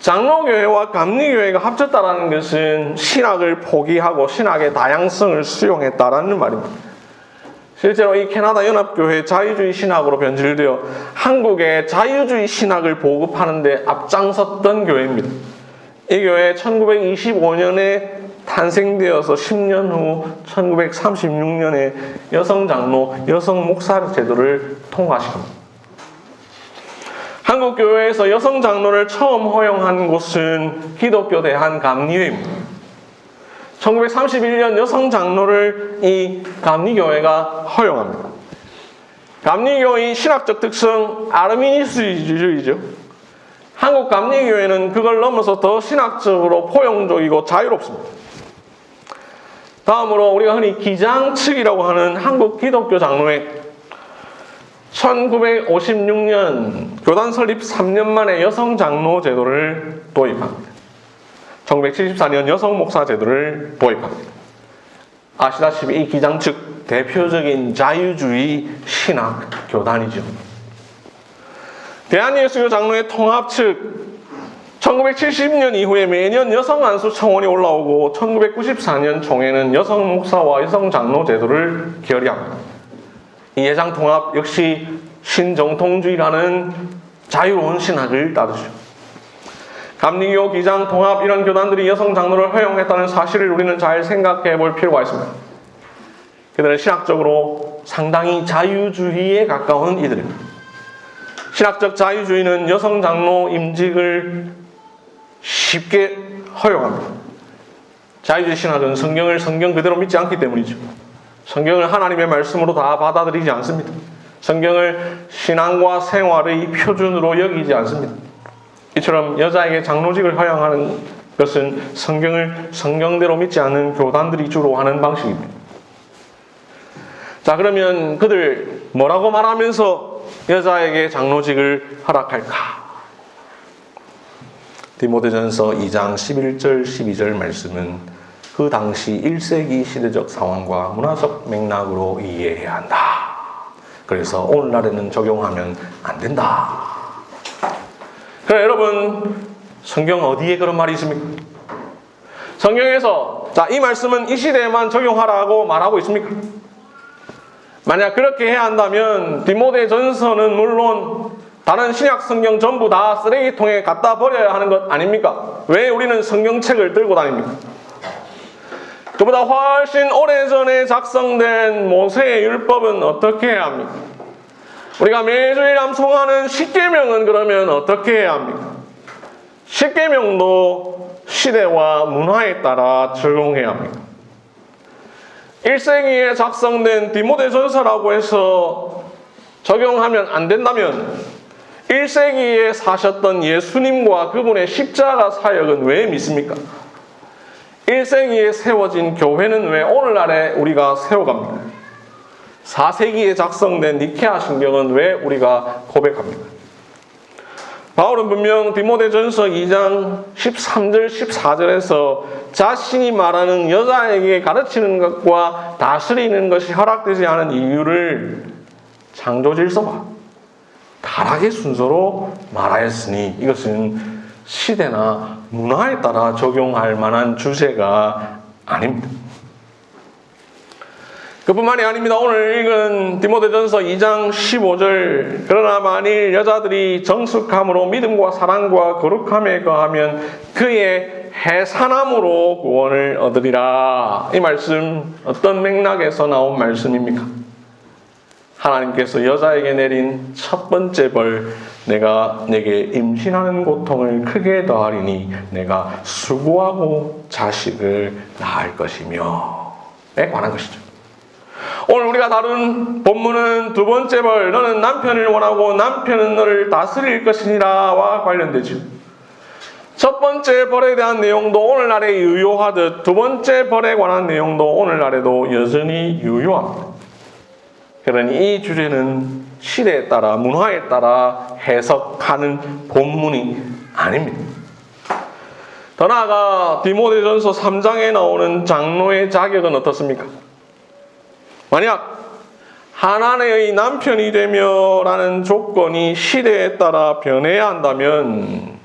장로교회와 감리교회가 합쳤다는 것은 신학을 포기하고 신학의 다양성을 수용했다라는 말입니다. 실제로 이 캐나다 연합교회 자유주의 신학으로 변질되어 한국의 자유주의 신학을 보급하는 데 앞장섰던 교회입니다. 이 교회 1925년에 탄생되어서 10년 후 1936년에 여성 장로, 여성 목사 제도를 통과시킵니다. 한국 교회에서 여성 장로를 처음 허용한 곳은 기독교 대한감리회입니다. 1931년 여성 장로를 이 감리교회가 허용합니다. 감리교의 신학적 특성 아르미니스주의죠. 한국 감리교회는 그걸 넘어서 더 신학적으로 포용적이고 자유롭습니다. 다음으로 우리가 흔히 기장측이라고 하는 한국 기독교 장로회 1956년 교단 설립 3년 만에 여성 장로 제도를 도입합니다. 1974년 여성 목사 제도를 도입합니다. 아시다시피 이 기장측 대표적인 자유주의 신학 교단이죠. 대한예수교 장로회 통합 측 1970년 이후에 매년 여성 안수 청원이 올라오고 1994년 총회는 여성 목사와 여성 장로 제도를 결의합니다. 이 예장 통합 역시 신정통주의라는 자유로운 신학을 따르죠. 감리교, 기장, 통합 이런 교단들이 여성 장로를 허용했다는 사실을 우리는 잘 생각해 볼 필요가 있습니다. 그들은 신학적으로 상당히 자유주의에 가까운 이들입니다. 신학적 자유주의는 여성 장로 임직을 쉽게 허용합니다. 자유주의 신학은 성경을 성경 그대로 믿지 않기 때문이죠. 성경을 하나님의 말씀으로 다 받아들이지 않습니다. 성경을 신앙과 생활의 표준으로 여기지 않습니다. 이처럼 여자에게 장로직을 허용하는 것은 성경을 성경대로 믿지 않는 교단들이 주로 하는 방식입니다. 자, 그러면 그들 뭐라고 말하면서 여자에게 장로직을 허락할까? 디모데전서 2장 11절 12절 말씀은 그 당시 1세기 시대적 상황과 문화적 맥락으로 이해해야 한다. 그래서 오늘날에는 적용하면 안 된다. 그래, 여러분, 성경 어디에 그런 말이 있습니까? 성경에서 자, 이 말씀은 이 시대에만 적용하라고 말하고 있습니까? 만약 그렇게 해야 한다면 디모데전서는 물론 다른 신약 성경 전부 다 쓰레기통에 갖다 버려야 하는 것 아닙니까? 왜 우리는 성경책을 들고 다닙니까? 그보다 훨씬 오래전에 작성된 모세의 율법은 어떻게 해야 합니까? 우리가 매주일 암송하는 십계명은 그러면 어떻게 해야 합니까? 십계명도 시대와 문화에 따라 적용해야 합니다. 1세기에 작성된 디모데전서라고 해서 적용하면 안 된다면 1세기에 사셨던 예수님과 그분의 십자가 사역은 왜 믿습니까? 1세기에 세워진 교회는 왜 오늘날에 우리가 세워갑니까? 4세기에 작성된 니케아 신경은 왜 우리가 고백합니까? 바울은 분명 디모데전서 2장 13절 14절에서 자신이 말하는 여자에게 가르치는 것과 다스리는 것이 허락되지 않은 이유를 창조 질서와 타락의 순서로 말하였으니 이것은 시대나 문화에 따라 적용할 만한 주제가 아닙니다. 그뿐만이 아닙니다. 오늘 읽은 디모데전서 2장 15절 그러나 만일 여자들이 정숙함으로 믿음과 사랑과 거룩함에 거하면 그의 해산함으로 구원을 얻으리라. 이 말씀 어떤 맥락에서 나온 말씀입니까? 하나님께서 여자에게 내린 첫 번째 벌, 내가 내게 임신하는 고통을 크게 더하리니 내가 수고하고 자식을 낳을 것이며 에 관한 것이죠. 오늘 우리가 다룬 본문은 두 번째 벌, 너는 남편을 원하고 남편은 너를 다스릴 것이니라와 관련되죠. 첫 번째 벌에 대한 내용도 오늘날에 유효하듯 두 번째 벌에 관한 내용도 오늘날에도 여전히 유효합니다. 그러니 이 주제는 시대에 따라 문화에 따라 해석하는 본문이 아닙니다. 더 나아가 디모데전서 3장에 나오는 장로의 자격은 어떻습니까? 만약 한 아내의 남편이 되며라는 조건이 시대에 따라 변해야 한다면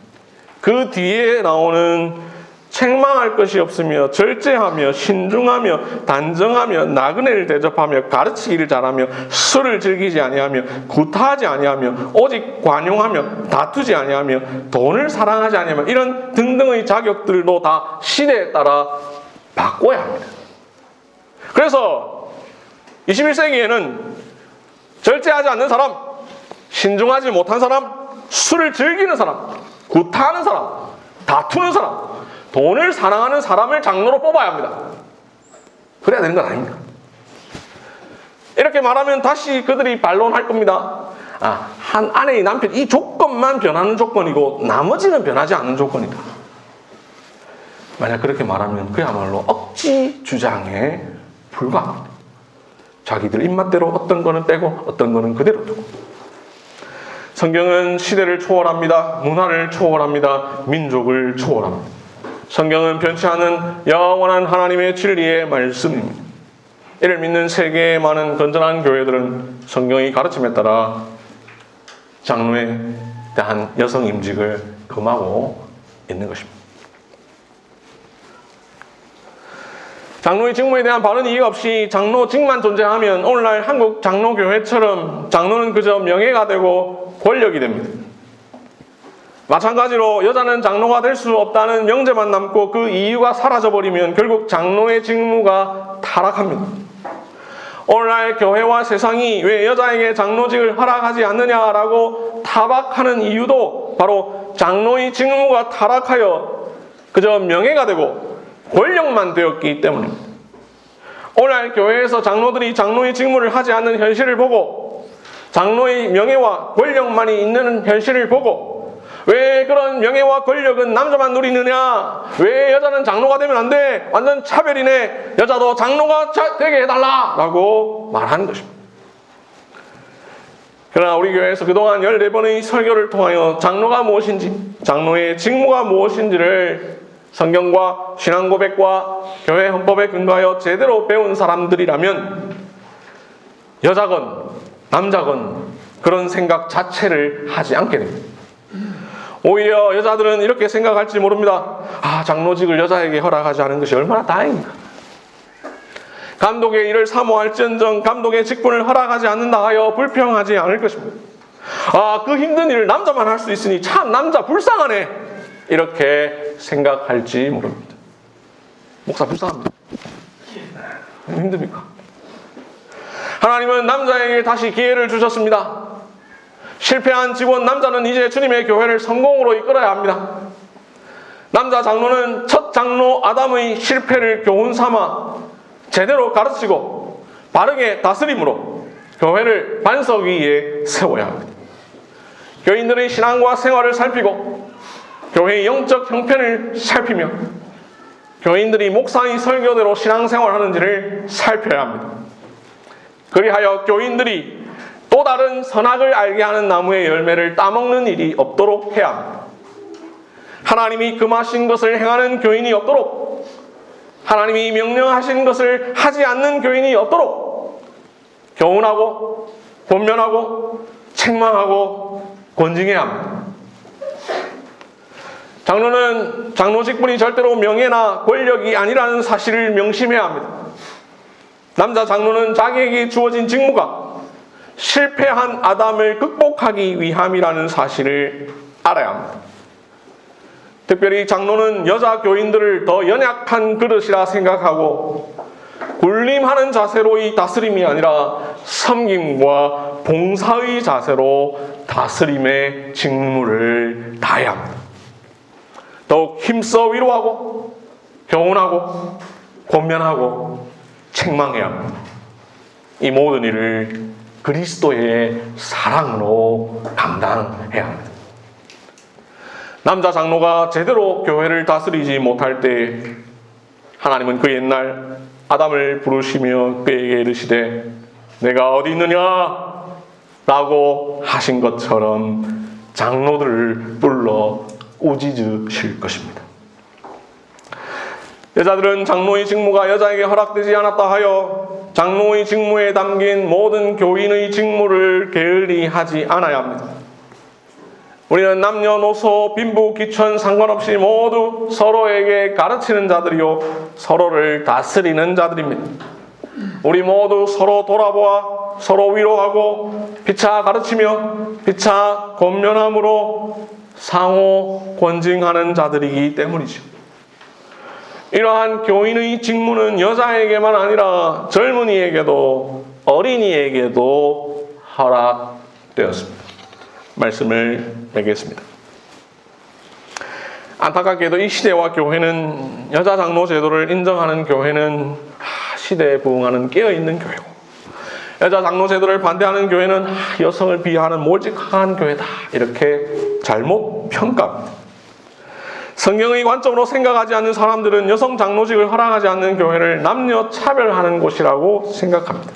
그 뒤에 나오는 책망할 것이 없으며 절제하며 신중하며 단정하며 나그네를 대접하며 가르치기를 잘하며 술을 즐기지 아니하며 구타하지 아니하며 오직 관용하며 다투지 아니하며 돈을 사랑하지 아니하며 이런 등등의 자격들도 다 시대에 따라 바꿔야 합니다. 그래서 21세기에는 절제하지 않는 사람, 신중하지 못한 사람, 술을 즐기는 사람, 구타하는 사람, 다투는 사람, 돈을 사랑하는 사람을 장로로 뽑아야 합니다. 그래야 되는 건 아닙니까? 이렇게 말하면 다시 그들이 반론할 겁니다. 한 아내의 남편, 이 조건만 변하는 조건이고 나머지는 변하지 않는 조건이다. 만약 그렇게 말하면 그야말로 억지 주장에 불과합니다. 자기들 입맛대로 어떤 거는 빼고 어떤 거는 그대로 두고. 성경은 시대를 초월합니다. 문화를 초월합니다. 민족을 초월합니다. 성경은 변치 않은 영원한 하나님의 진리의 말씀입니다. 이를 믿는 세계의 많은 건전한 교회들은 성경의 가르침에 따라 장로에 대한 여성 임직을 금하고 있는 것입니다. 장로의 직무에 대한 바른 이해가 없이 장로직만 존재하면 오늘날 한국 장로교회처럼 장로는 그저 명예가 되고 권력이 됩니다. 마찬가지로 여자는 장로가 될 수 없다는 명제만 남고 그 이유가 사라져버리면 결국 장로의 직무가 타락합니다. 오늘날 교회와 세상이 왜 여자에게 장로직을 허락하지 않느냐라고 타박하는 이유도 바로 장로의 직무가 타락하여 그저 명예가 되고 권력만 되었기 때문입니다. 오늘날 교회에서 장로들이 장로의 직무를 하지 않는 현실을 보고 장로의 명예와 권력만이 있는 현실을 보고 왜 그런 명예와 권력은 남자만 누리느냐? 왜 여자는 장로가 되면 안 돼? 완전 차별이네. 여자도 장로가 되게 해달라! 라고 말하는 것입니다. 그러나 우리 교회에서 그동안 14번의 설교를 통하여 장로가 무엇인지, 장로의 직무가 무엇인지를 성경과 신앙고백과 교회 헌법에 근거하여 제대로 배운 사람들이라면 여자건 남자건 그런 생각 자체를 하지 않게 됩니다. 오히려 여자들은 이렇게 생각할지 모릅니다. 장로직을 여자에게 허락하지 않은 것이 얼마나 다행인가. 감독의 일을 사모할지언정 감독의 직분을 허락하지 않는다 하여 불평하지 않을 것입니다. 그 힘든 일을 남자만 할 수 있으니 참 남자 불쌍하네. 이렇게 생각할지 모릅니다. 목사 불쌍합니다. 힘듭니까? 하나님은 남자에게 다시 기회를 주셨습니다. 실패한 직원 남자는 이제 주님의 교회를 성공으로 이끌어야 합니다. 남자 장로는 첫 장로 아담의 실패를 교훈 삼아 제대로 가르치고 바르게 다스림으로 교회를 반석 위에 세워야 합니다. 교인들의 신앙과 생활을 살피고 교회의 영적 형편을 살피며 교인들이 목사의 설교대로 신앙생활하는지를 살펴야 합니다. 그리하여 교인들이 또 다른 선악을 알게 하는 나무의 열매를 따먹는 일이 없도록 해야 합니다. 하나님이 금하신 것을 행하는 교인이 없도록, 하나님이 명령하신 것을 하지 않는 교인이 없도록 교훈하고 권면하고 책망하고 권징해야 합니다. 장로는 장로 직분이 절대로 명예나 권력이 아니라는 사실을 명심해야 합니다. 남자 장로는 자기에게 주어진 직무가 실패한 아담을 극복하기 위함이라는 사실을 알아야 합니다. 특별히 장로는 여자 교인들을 더 연약한 그릇이라 생각하고 군림하는 자세로 이 다스림이 아니라 섬김과 봉사의 자세로 다스림의 직무를 다해야 합니다. 더욱 힘써 위로하고 교훈하고 권면하고 책망해야 합니다. 이 모든 일을 그리스도의 사랑으로 감당해야 합니다. 남자 장로가 제대로 교회를 다스리지 못할 때 하나님은 그 옛날 아담을 부르시며 그에게 이르시되 내가 어디 있느냐 라고 하신 것처럼 장로들을 불러 꾸짖으실 것입니다. 여자들은 장로의 직무가 여자에게 허락되지 않았다 하여 장로의 직무에 담긴 모든 교인의 직무를 게을리 하지 않아야 합니다. 우리는 남녀노소 빈부 귀천 상관없이 모두 서로에게 가르치는 자들이요 서로를 다스리는 자들입니다. 우리 모두 서로 돌아보아 서로 위로하고 피차 가르치며 피차 권면함으로 상호 권징하는 자들이기 때문이죠. 이러한 교인의 직무는 여자에게만 아니라 젊은이에게도 어린이에게도 허락되었습니다. 말씀을 맺겠습니다. 안타깝게도 이 시대와 교회는 여자 장로 제도를 인정하는 교회는 시대에 부응하는 깨어있는 교회고, 여자 장로 제도를 반대하는 교회는 여성을 비하하는 몰직한 교회다 이렇게 잘못 평가합니다. 성경의 관점으로 생각하지 않는 사람들은 여성 장로직을 허락하지 않는 교회를 남녀 차별하는 곳이라고 생각합니다.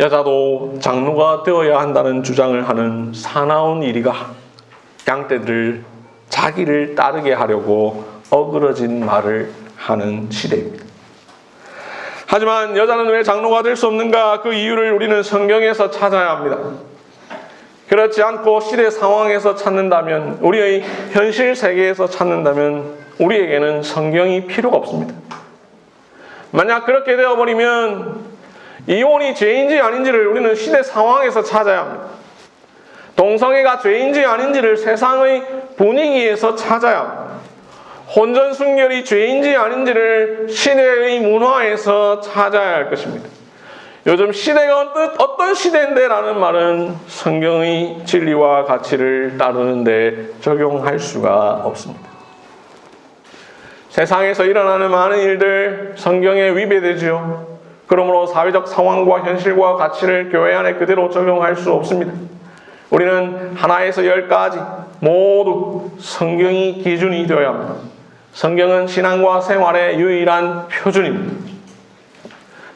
여자도 장로가 되어야 한다는 주장을 하는 사나운 이리가 양떼들 자기를 따르게 하려고 어그러진 말을 하는 시대입니다. 하지만 여자는 왜 장로가 될 수 없는가? 그 이유를 우리는 성경에서 찾아야 합니다. 그렇지 않고 시대 상황에서 찾는다면, 우리의 현실 세계에서 찾는다면 우리에게는 성경이 필요가 없습니다. 만약 그렇게 되어버리면 이혼이 죄인지 아닌지를 우리는 시대 상황에서 찾아야 합니다. 동성애가 죄인지 아닌지를 세상의 분위기에서 찾아야 합니다. 혼전 순결이 죄인지 아닌지를 시대의 문화에서 찾아야 할 것입니다. 요즘 시대가 어떤 시대인데 라는 말은 성경의 진리와 가치를 따르는데 적용할 수가 없습니다. 세상에서 일어나는 많은 일들 성경에 위배되지요. 그러므로 사회적 상황과 현실과 가치를 교회 안에 그대로 적용할 수 없습니다. 우리는 하나에서 10가지 모두 성경이 기준이 되어야 합니다. 성경은 신앙과 생활의 유일한 표준입니다.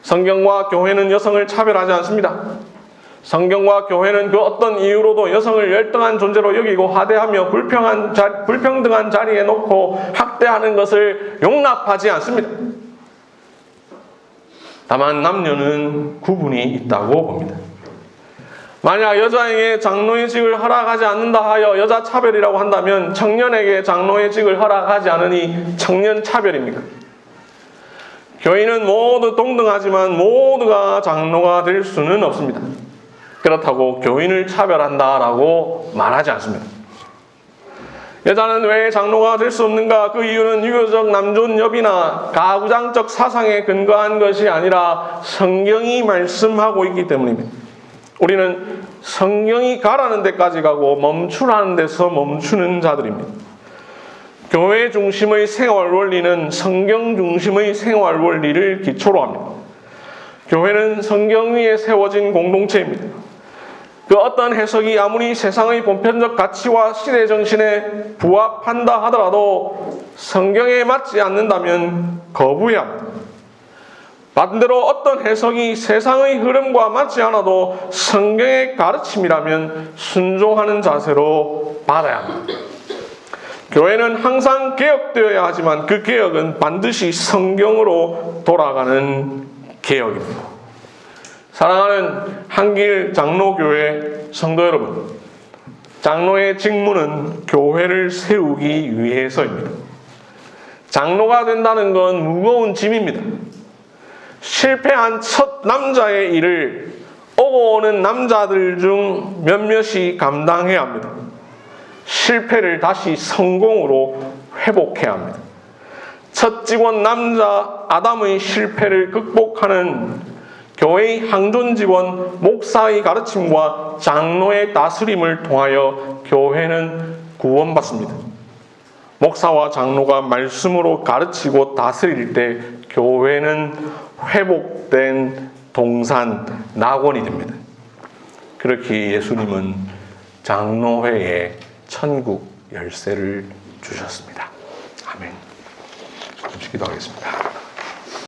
성경과 교회는 여성을 차별하지 않습니다. 성경과 교회는 그 어떤 이유로도 여성을 열등한 존재로 여기고 하대하며 불평등한 자리에 놓고 학대하는 것을 용납하지 않습니다. 다만 남녀는 구분이 있다고 봅니다. 만약 여자에게 장로의 직을 허락하지 않는다 하여 여자 차별이라고 한다면 청년에게 장로의 직을 허락하지 않으니 청년 차별입니까? 교인은 모두 동등하지만 모두가 장로가 될 수는 없습니다. 그렇다고 교인을 차별한다라고 말하지 않습니다. 여자는 왜 장로가 될 수 없는가? 그 이유는 유교적 남존여비나 가부장적 사상에 근거한 것이 아니라 성경이 말씀하고 있기 때문입니다. 우리는 성경이 가라는 데까지 가고 멈추라는 데서 멈추는 자들입니다. 교회 중심의 생활 원리는 성경 중심의 생활 원리를 기초로 합니다. 교회는 성경 위에 세워진 공동체입니다. 그 어떤 해석이 아무리 세상의 보편적 가치와 시대 정신에 부합한다 하더라도 성경에 맞지 않는다면 거부해야 합니다. 반대로 어떤 해석이 세상의 흐름과 맞지 않아도 성경의 가르침이라면 순종하는 자세로 받아야 합니다. 교회는 항상 개혁되어야 하지만 그 개혁은 반드시 성경으로 돌아가는 개혁입니다. 사랑하는 한길 장로교회 성도 여러분, 장로의 직무는 교회를 세우기 위해서입니다. 장로가 된다는 건 무거운 짐입니다. 실패한 첫 남자의 일을 오고 오는 남자들 중 몇몇이 감당해야 합니다. 실패를 다시 성공으로 회복해야 합니다. 첫 직원 남자 아담의 실패를 극복하는 교회의 항존 직원 목사의 가르침과 장로의 다스림을 통하여 교회는 구원받습니다. 목사와 장로가 말씀으로 가르치고 다스릴 때 교회는 회복된 동산 낙원이 됩니다. 그렇게 예수님은 장로회에 천국 열쇠를 주셨습니다. 아멘. 잠시 기도하겠습니다.